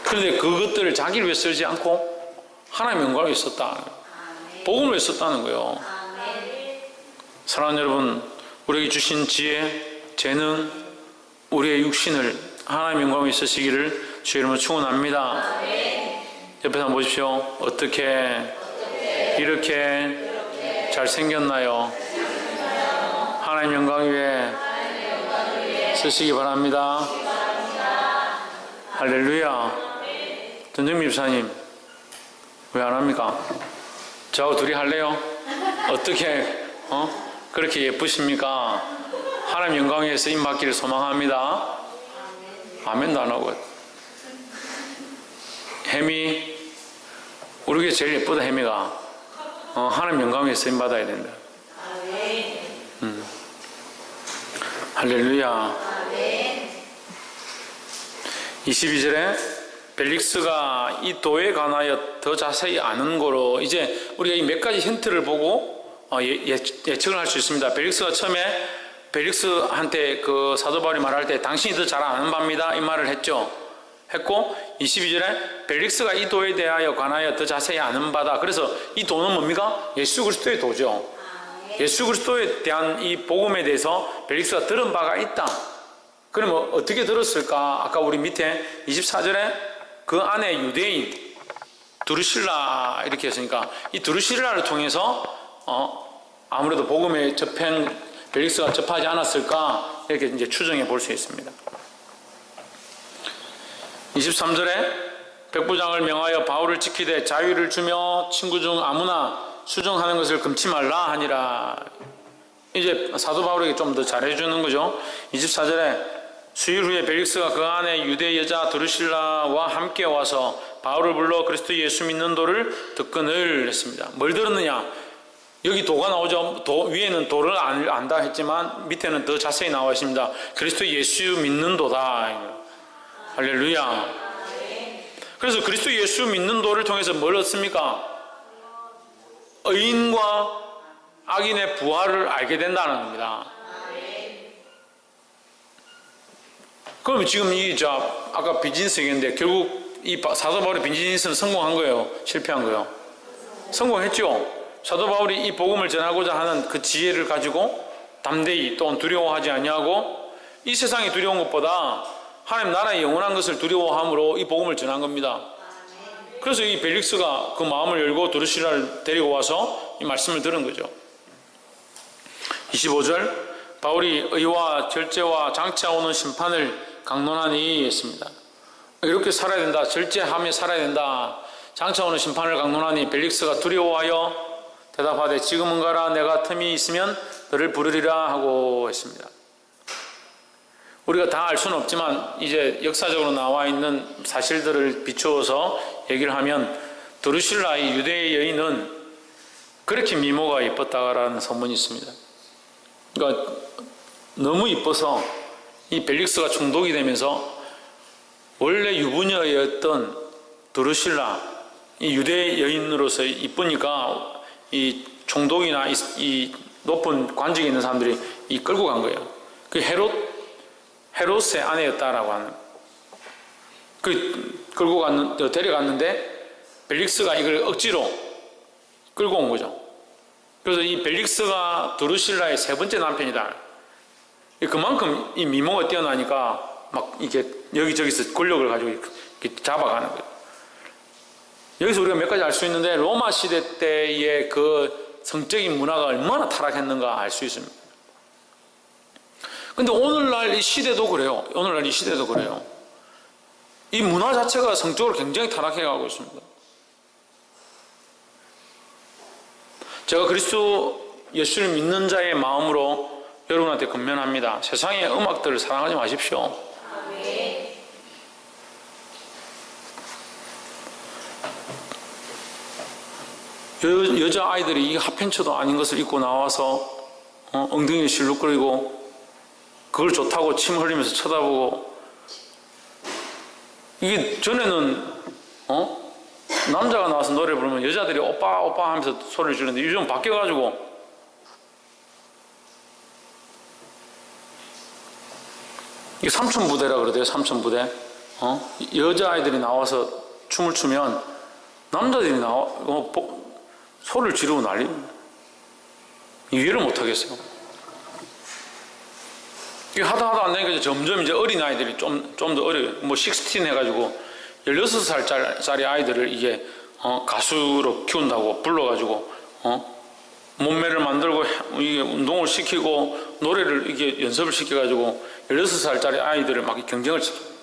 그런데 그것들을 자기를 위해 쓰지 않고 하나님의 영광을 위해 썼다. 복음을 위해 썼다는 거예요. 사랑하는 여러분, 우리에게 주신 지혜, 재능, 우리의 육신을 하나님의 영광을 위해 쓰시기를 주의 이름으로 축원합니다. 옆에 한번 보십시오. 어떻게 이렇게 잘생겼나요? 하나님 영광 위에 쓰시기 바랍니다. 할렐루야. 전정미 집사님 왜 안 합니까? 저하고 둘이 할래요? 어떻게 그렇게 예쁘십니까? 하나님 영광 위에 쓰임 받기를 소망합니다. 아멘도 안 하고. 혜미 우리에게 제일 예쁘다. 혜미가 하나님 영광 위에 쓰임 받아야 된다. 할렐루야. 22절에 벨릭스가 이 도에 관하여 더 자세히 아는 거로 이제 우리가 이 몇 가지 힌트를 보고 예측을 할 수 있습니다. 벨릭스가 처음에 벨릭스한테 그 사도 바울이 말할 때 당신이 더 잘 아는 바입니다 이 말을 했고 22절에 벨릭스가 이 도에 대하여 관하여 더 자세히 아는 바다. 그래서 이 도는 뭡니까? 예수 그리스도의 도죠. 예수 그리스도에 대한 이 복음에 대해서 벨릭스가 들은 바가 있다. 그러면 어떻게 들었을까? 아까 우리 밑에 24절에 그 안에 유대인 두루실라 이렇게 했으니까 이 두루실라를 통해서 아무래도 복음에 접한 벨릭스가 접하지 않았을까 이렇게 이제 추정해 볼 수 있습니다. 23절에 백부장을 명하여 바울을 지키되 자유를 주며 친구 중 아무나 수정하는 것을 금치 말라 하니라. 이제 사도 바울에게 좀 더 잘해주는 거죠. 24절에 수일 후에 벨릭스가 그 안에 유대 여자 드루실라와 함께 와서 바울을 불러 그리스도 예수 믿는 도를 듣거늘 했습니다. 뭘 들었느냐? 여기 도가 나오죠. 위에는 도를 안다 했지만 밑에는 더 자세히 나와 있습니다. 그리스도 예수 믿는 도다. 할렐루야. 그래서 그리스도 예수 믿는 도를 통해서 뭘 얻습니까? 의인과 악인의 부활을 알게 된다는 겁니다. 그러면 지금 아까 비즈니스 얘기했는데 결국 이 사도 바울의 비즈니스는 성공한 거예요? 실패한 거예요? 성공했죠? 사도 바울이 이 복음을 전하고자 하는 그 지혜를 가지고 담대히 또는 두려워하지 아니하고 이 세상이 두려운 것보다 하나님 나라의 영원한 것을 두려워함으로 이 복음을 전한 겁니다. 그래서 이 벨릭스가 그 마음을 열고 드루실라를 데리고 와서 이 말씀을 들은 거죠. 25절 바울이 의와 절제와 장차 오는 심판을 강론하니 했습니다. 이렇게 살아야 된다. 절제하며 살아야 된다. 장차 오는 심판을 강론하니 벨릭스가 두려워하여 대답하되 지금은 가라. 내가 틈이 있으면 너를 부르리라 하고 했습니다. 우리가 다 알 수는 없지만 이제 역사적으로 나와 있는 사실들을 비추어서 얘기를 하면 드루실라의 유대의 여인은 그렇게 미모가 이뻤다라는 소문이 있습니다. 그러니까 너무 이뻐서 이 벨릭스가 중독이 되면서 원래 유부녀였던 드루실라, 이 유대 여인으로서 이쁘니까 이 총독이나 이 높은 관직에 있는 사람들이 이 끌고 간 거예요. 그 헤롯의 아내였다라고 하는. 데려갔는데 벨릭스가 이걸 억지로 끌고 온 거죠. 그래서 이 벨릭스가 드루실라의 세 번째 남편이다. 그만큼 이 미모가 뛰어나니까 막 이게 여기저기서 권력을 가지고 이렇게 잡아가는 거예요. 여기서 우리가 몇 가지 알 수 있는데 로마 시대 때의 그 성적인 문화가 얼마나 타락했는가 알 수 있습니다. 근데 오늘날 이 시대도 그래요. 오늘날 이 시대도 그래요. 이 문화 자체가 성적으로 굉장히 타락해가고 있습니다. 제가 그리스도 예수를 믿는 자의 마음으로 여러분한테 권면합니다. 세상의 음악들을 사랑하지 마십시오. 여자아이들이 이 핫팬츠도 아닌 것을 입고 나와서 엉덩이에 실룩거리고 그걸 좋다고 침 흘리면서 쳐다보고, 이게 전에는 남자가 나와서 노래 부르면 여자들이 오빠 오빠 하면서 소리를 지르는데 요즘 바뀌어가지고 이게 삼촌부대라 그러대요. 삼촌부대. 여자아이들이 나와서 춤을 추면 남자들이 나와 소리를 지르고 난리입니다. 이해를 못하겠어요. 이게 하다 안 되니까 점점 이제 어린아이들이 좀 더 어려요. 뭐 16 해가지고 16살짜리 아이들을 이게 가수로 키운다고 불러가지고 몸매를 만들고 이게 운동을 시키고 노래를 이게 연습을 시켜가지고 16살짜리 아이들을 막 경쟁을 시켜요.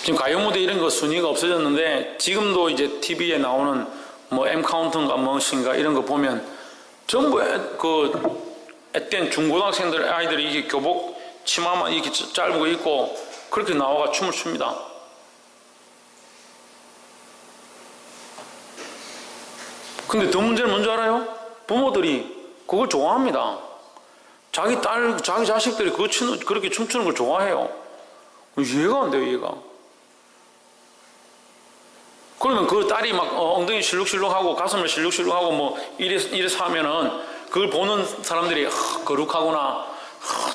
지금 가요무대 이런 거 순위가 없어졌는데 지금도 이제 TV에 나오는 뭐 M카운트인가 무엇인가 이런 거 보면 전부 그 앳된 중고등학생들 아이들이 이게 교복 치마만 이렇게 짧은 거 입고 그렇게 나와가 춤을 춥니다. 근데 더 문제는 뭔지 알아요? 부모들이 그걸 좋아합니다. 자기 딸, 자기 자식들이 그렇게 춤추는 걸 좋아해요. 이해가 안 돼요, 이해가. 그러면 그 딸이 막 엉덩이 실룩실룩하고 가슴을 실룩실룩하고 뭐 이래서 하면은 그걸 보는 사람들이 거룩하구나.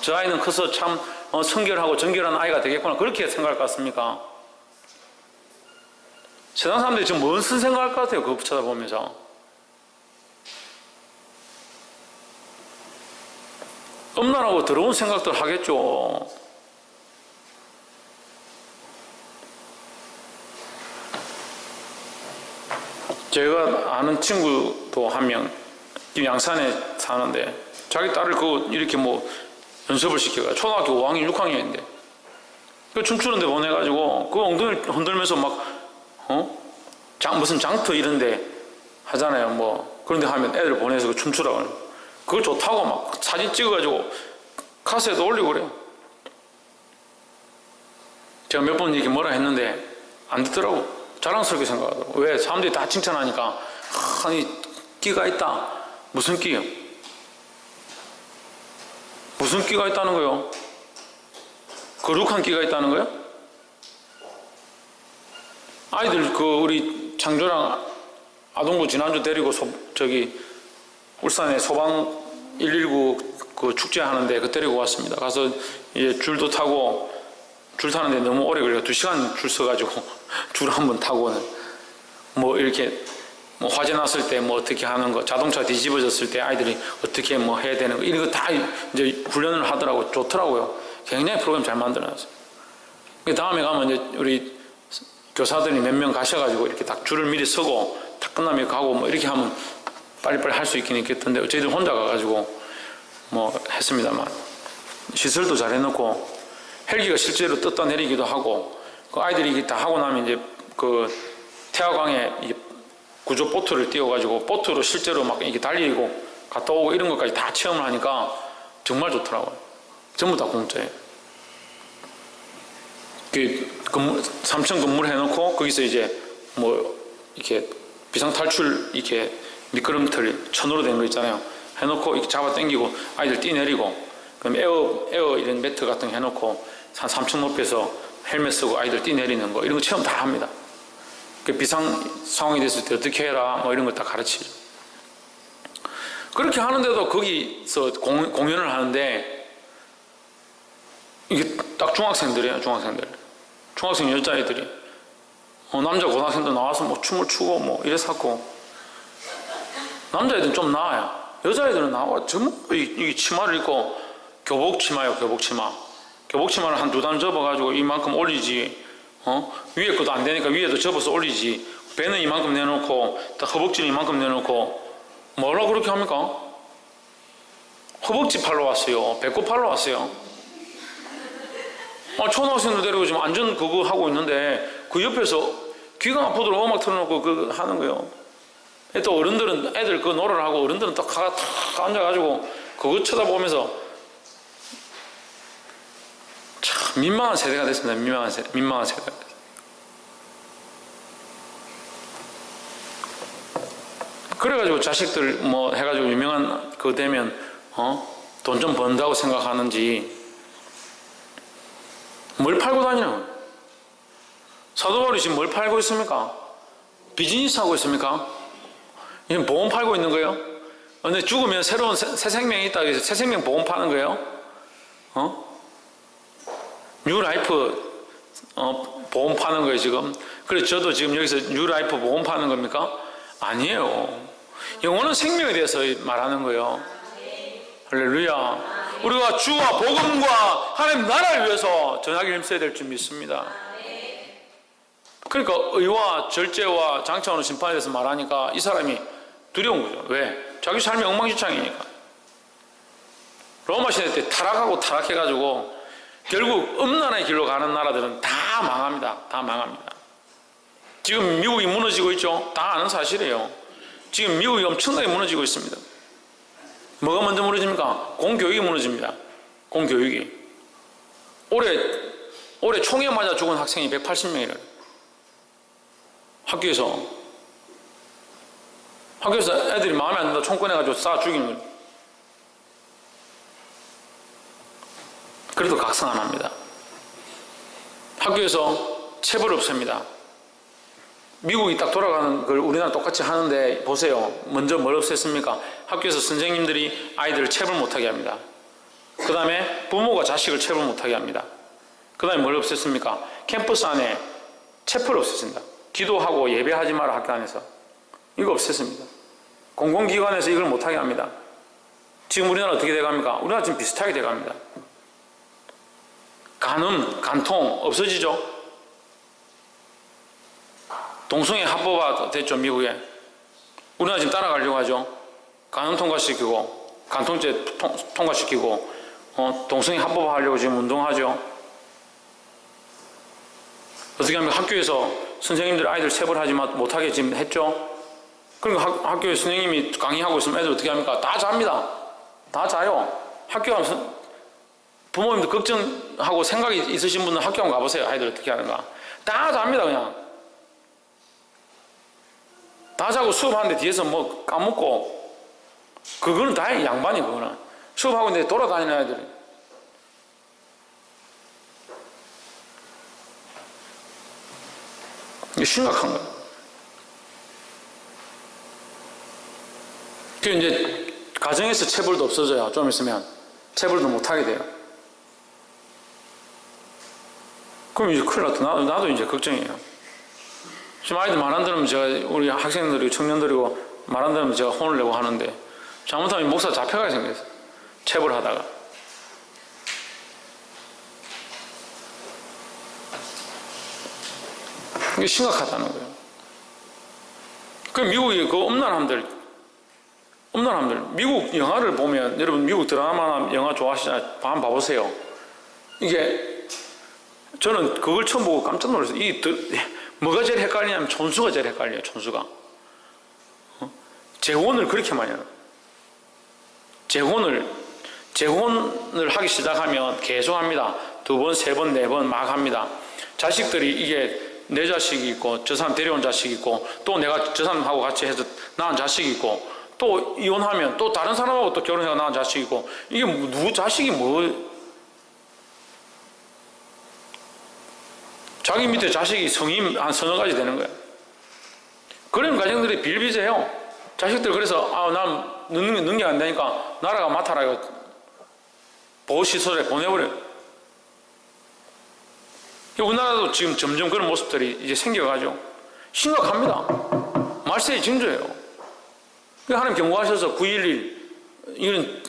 저 아이는 커서 참 성결하고 정결한 아이가 되겠구나. 그렇게 생각할 것 같습니까? 세상 사람들이 지금 무슨 생각할 것 같아요? 그거 쳐다보면서. 음란하고 더러운 생각들 하겠죠. 제가 아는 친구도 한 명, 양산에 사는데, 자기 딸을 이렇게 뭐 연습을 시켜가지고, 초등학교 5학년, 6학년인데, 그 춤추는데 보내가지고, 그 엉덩이를 흔들면서 막, 무슨 장터 이런데 하잖아요. 뭐, 그런데 하면 애들 보내서 춤추라고 하는. 그걸 좋다고 막 사진 찍어가지고, 카세트 올리고 그래요. 제가 몇 번 이렇게 뭐라 했는데, 안 듣더라고. 자랑스럽게 생각하더라고. 왜? 사람들이 다 칭찬하니까 아니 끼가 있다. 무슨 끼요? 무슨 끼가 있다는 거요? 거룩한 끼가 있다는 거요? 아이들 우리 창조랑 아동부 지난주 데리고 울산에 소방 119 축제 하는데 데리고 왔습니다. 가서 이제 줄도 타고 줄 타는데 너무 오래 걸려요. 2시간 줄 서가지고 줄 한 번 타고는 뭐 이렇게 뭐 화재 났을 때 뭐 어떻게 하는 거, 자동차 뒤집어졌을 때 아이들이 어떻게 뭐 해야 되는 거 이런 거 다 이제 훈련을 하더라고. 좋더라고요. 굉장히 프로그램 잘 만들어놨어요. 다음에 가면 이제 우리 교사들이 몇 명 가셔가지고 이렇게 딱 줄을 미리 서고 딱 끝나면 가고 뭐 이렇게 하면 빨리빨리 할 수 있긴 있겠던데 저희들 혼자 가가지고 뭐 했습니다만 시설도 잘 해놓고 헬기가 실제로 떴다 내리기도 하고 그 아이들이 다 하고 나면 이제 태화강에 구조 보트를 띄워가지고 보트로 실제로 막 이렇게 달리고 갔다 오고 이런 것까지 다 체험을 하니까 정말 좋더라고요. 전부 다 공짜예요. 그 3층 건물 해놓고 거기서 이제 뭐 이렇게 비상탈출 이렇게 미끄럼틀 천으로 된 거 있잖아요. 해놓고 이렇게 잡아 당기고 아이들 뛰내리고, 그럼 에어 이런 매트 같은 거 해놓고 한 3층 높이에서 헬멧 쓰고 아이들 뛰내리는 거, 이런 거 체험 다 합니다. 그 비상 상황이 됐을 때 어떻게 해라 뭐 이런 걸 다 가르치죠. 그렇게 하는데도 거기서 공연을 하는데 이게 딱 중학생들이에요. 중학생 여자애들이 남자 고등학생들 나와서 뭐 춤을 추고 뭐 이래서고, 남자애들은 좀 나아요. 여자애들은 나와 전부 이 치마를 입고 교복치마예요. 교복치마를 한 2단 접어가지고 이만큼 올리지, 위에 것도 안 되니까 위에도 접어서 올리지, 배는 이만큼 내놓고 허벅지는 이만큼 내놓고, 뭐라고 그렇게 합니까? 허벅지 팔러 왔어요. 배꼽 팔러 왔어요. 초등학생들 데리고 지금 안전 그거 하고 있는데 그 옆에서 귀가 아프도록 음악 틀어놓고 그거 하는 거예요. 또 어른들은 애들 그거 노래를 하고 어른들은 딱 앉아가지고 그거 쳐다보면서 참 민망한 세대가 됐습니다. 민망한 세대가 됐습니다. 그래가지고 자식들 뭐 해가지고 유명한 그거 되면 돈 좀 번다고 생각하는지 뭘 팔고 다니는 거예요? 사도 바울이 지금 뭘 팔고 있습니까? 비즈니스 하고 있습니까? 이건 보험 팔고 있는 거예요? 근데 죽으면 새로운 새 생명이 있다고 해서 새 생명 보험 파는 거예요? 뉴라이프 보험 파는 거예요 지금? 그래서 저도 지금 여기서 뉴라이프 보험 파는 겁니까? 아니에요. 영원한 생명에 대해서 말하는 거예요. 할렐루야. 우리가 주와 복음과 하나님 나라를 위해서 전하기를 힘써야 될 줄 믿습니다. 그러니까 의와 절제와 장차오는 심판에 대해서 말하니까 이 사람이 두려운 거죠. 왜? 자기 삶이 엉망진창이니까. 로마 시대 때 타락해가지고 결국 음란의 길로 가는 나라들은 다 망합니다. 다 망합니다. 지금 미국이 무너지고 있죠? 다 아는 사실이에요. 지금 미국이 엄청나게 무너지고 있습니다. 뭐가 먼저 무너집니까? 공교육이 무너집니다. 공교육이. 올해 총에 맞아 죽은 학생이 180명이래요. 학교에서 애들이 마음에 안 든다 총 꺼내가지고 쏴 죽이는 거예요. 그래도 각성 안 합니다. 학교에서 체벌 없습니다. 미국이 딱 돌아가는 걸 우리나라 똑같이 하는데 보세요. 먼저 뭘 없앴습니까? 학교에서 선생님들이 아이들을 체벌 못하게 합니다. 그 다음에 부모가 자식을 체벌 못하게 합니다. 그 다음에 뭘 없앴습니까? 캠퍼스 안에 체포를 없앴습니다. 기도하고 예배하지 마라 학교 안에서. 이거 없앴습니다. 공공기관에서 이걸 못하게 합니다. 지금 우리나라 어떻게 돼갑니까? 우리나라 지금 비슷하게 돼갑니다. 간통 없어지죠? 동성애 합법화 됐죠, 미국에. 우리나라 지금 따라가려고 하죠. 간음 통과시키고, 간통죄 통과시키고, 동성애 합법화하려고 지금 운동하죠. 어떻게 하면 학교에서 선생님들 아이들 체벌하지 못하게 지금 했죠. 그러니까 학교에 선생님이 강의하고 있으면 애들 어떻게 합니까? 다 잡니다. 다 자요. 학교 가면 부모님들 걱정하고 생각이 있으신 분은 학교 한번 가보세요. 아이들 어떻게 하는가. 다 잡니다, 그냥. 다 자고 수업하는데 뒤에서 뭐 까먹고, 그거는 다행히 양반이 그거는. 수업하고 있는데 돌아다니는 애들이. 이게 심각한 거예요. 그 이제 가정에서 체벌도 없어져요. 좀 있으면 체벌도 못하게 돼요. 그럼 이제 큰일 났다. 나도 이제 걱정이에요. 지금 아이들 말 안 들으면 제가 우리 학생들이고 청년들이고 말 안 들으면 제가 혼을 내고 하는데 잘못하면 목사 잡혀가게 생겼어요. 체벌하다가. 이게 심각하다는 거예요. 그 미국이 그 음란함들 미국 영화를 보면 여러분 미국 드라마나 영화 좋아하시잖아요. 한번 봐보세요. 이게 저는 그걸 처음 보고 깜짝 놀랐어요. 뭐가 제일 헷갈리냐면 촌수가 제일 헷갈려요. 촌수가. 재혼을 그렇게 많이 해요. 재혼을 하기 시작하면 계속 합니다. 2번, 3번, 4번 막 합니다. 자식들이 이게 내 자식이 있고 저 사람 데려온 자식이 있고 또 내가 저 사람하고 같이 해서 낳은 자식이 있고 또 이혼하면 또 다른 사람하고 또 결혼해서 낳은 자식이 있고 이게 누구 자식이 자기 밑에 자식이 성이 한 서너 가지 되는 거예요. 그런 가정들이 비일비재해요. 자식들 그래서 난 능력이 안 되니까 나라가 맡아라 이거 보호시설에 보내버려요. 우리나라도 지금 점점 그런 모습들이 이제 생겨가지고 심각합니다. 말세의 징조예요. 하나님 경고하셔서 9.11 이건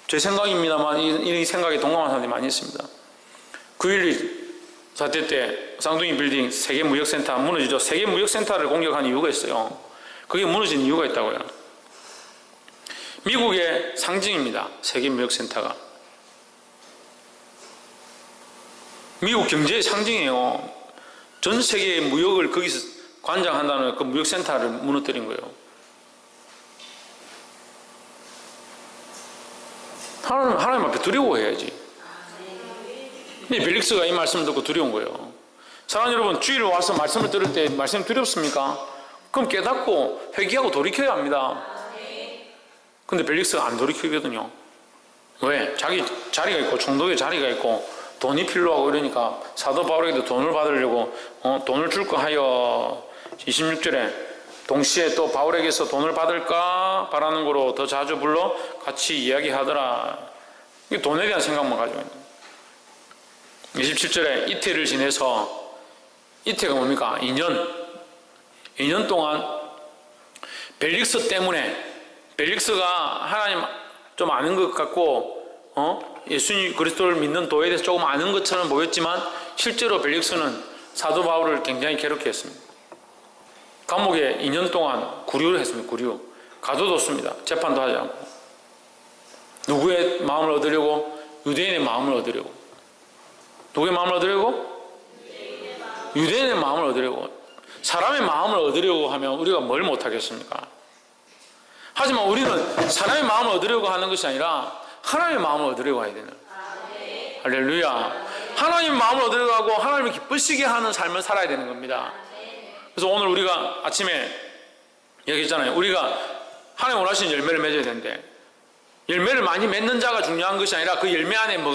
제 생각입니다만 이 생각에 동감하는 사람들이 많이 있습니다. 9.11 사태 때 쌍둥이 빌딩 세계무역센터 무너지죠. 세계무역센터를 공격한 이유가 있어요. 그게 무너진 이유가 있다고요. 미국의 상징입니다. 세계무역센터가. 미국 경제의 상징이에요. 전 세계의 무역을 거기서 관장한다는 그 무역센터를 무너뜨린 거예요. 하나님 앞에 두려워해야지. 벨릭스가 이 말씀을 듣고 두려운 거예요. 사랑하는 여러분, 주일에 와서 말씀을 들을 때 말씀이 두렵습니까? 그럼 깨닫고 회개하고 돌이켜야 합니다. 근데 벨릭스가 안 돌이키거든요. 왜? 자기 자리가 있고 총독의 자리가 있고 돈이 필요하고 이러니까 사도 바울에게도 돈을 받으려고 돈을 줄까 하여 26절에 동시에 또 바울에게서 돈을 받을까 바라는 거로 더 자주 불러 같이 이야기하더라. 이게 돈에 대한 생각만 가지고 있는 거예요. 27절에 이태를 지내서 이태가 뭡니까? 2년 동안 벨릭스 때문에 벨릭스가 하나님 좀 아는 것 같고 예수님 그리스도를 믿는 도에 대해서 조금 아는 것처럼 보였지만 실제로 벨릭스는 사도 바울을 굉장히 괴롭게 했습니다. 감옥에 2년 동안 구류를 했습니다. 구류. 가둬뒀습니다. 재판도 하지 않고. 누구의 마음을 얻으려고? 유대인의 마음을 얻으려고. 누구의 마음을 얻으려고? 유대인의 마음을 얻으려고. 사람의 마음을 얻으려고 하면 우리가 뭘 못하겠습니까? 하지만 우리는 사람의 마음을 얻으려고 하는 것이 아니라 하나님의 마음을 얻으려고 해야 되는. 할렐루야. 하나님의 마음을 얻으려고 하고 하나님을 기쁘시게 하는 삶을 살아야 되는 겁니다. 그래서 오늘 우리가 아침에 얘기했잖아요. 우리가 하나님 원하시는 열매를 맺어야 되는데 열매를 많이 맺는 자가 중요한 것이 아니라 그 열매 안에 뭐가